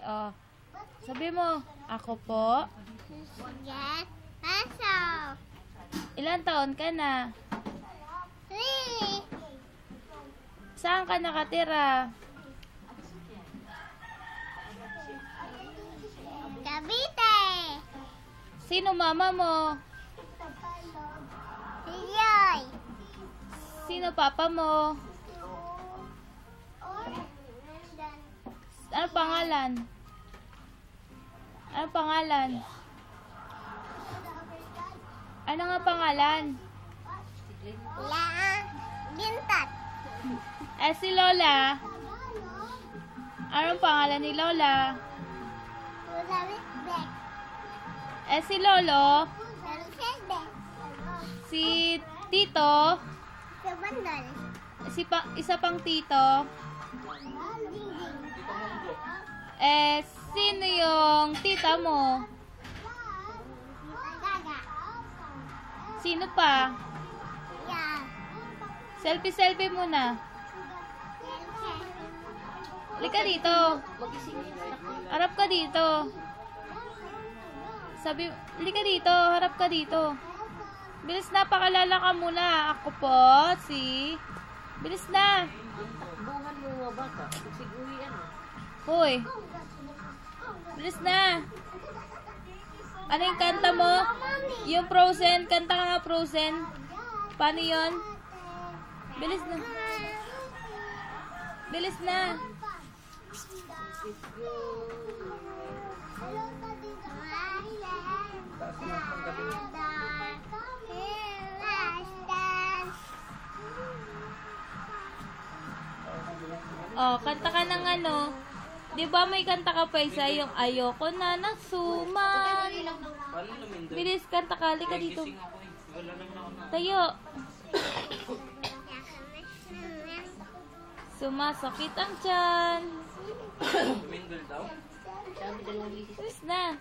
Oh. Sabi mo, ako po. Yes, aso. Ilan taon ka na? 3. Saan ka nakatira? Cavite. Sino mama mo? Si Joy. Sino papa mo? Ano pangalan? Ano pangalan? Ano nga pangalan? Gintat. Si Lola. Anong pangalan ni Lola? Beck. Si Lolo. Mercedes. Si Tito. Sabandol. Isa pang Tito. Sino yung tita mo? Gaga. Sino pa? Yeah. Selfie muna. Halika dito. Harap ka dito. Halika dito. Harap ka dito. Bilis na, pakalala ka muna. Ako po, Bilis na. Buhan mo mga bata. Siguri ano. Hoy. Bilis na. Ano yung kanta mo? Yung Frozen. Kanta ka nga Frozen. Paano yun? Bilis na. Bilis na. Oh, kanta ka ng ano. 'Di ba may kanta ka pa isa yung ayoko na ng suman. Bilis, kanta ka. Halika dito. Tayo. Sumasakit ang tiyan. Bilis na.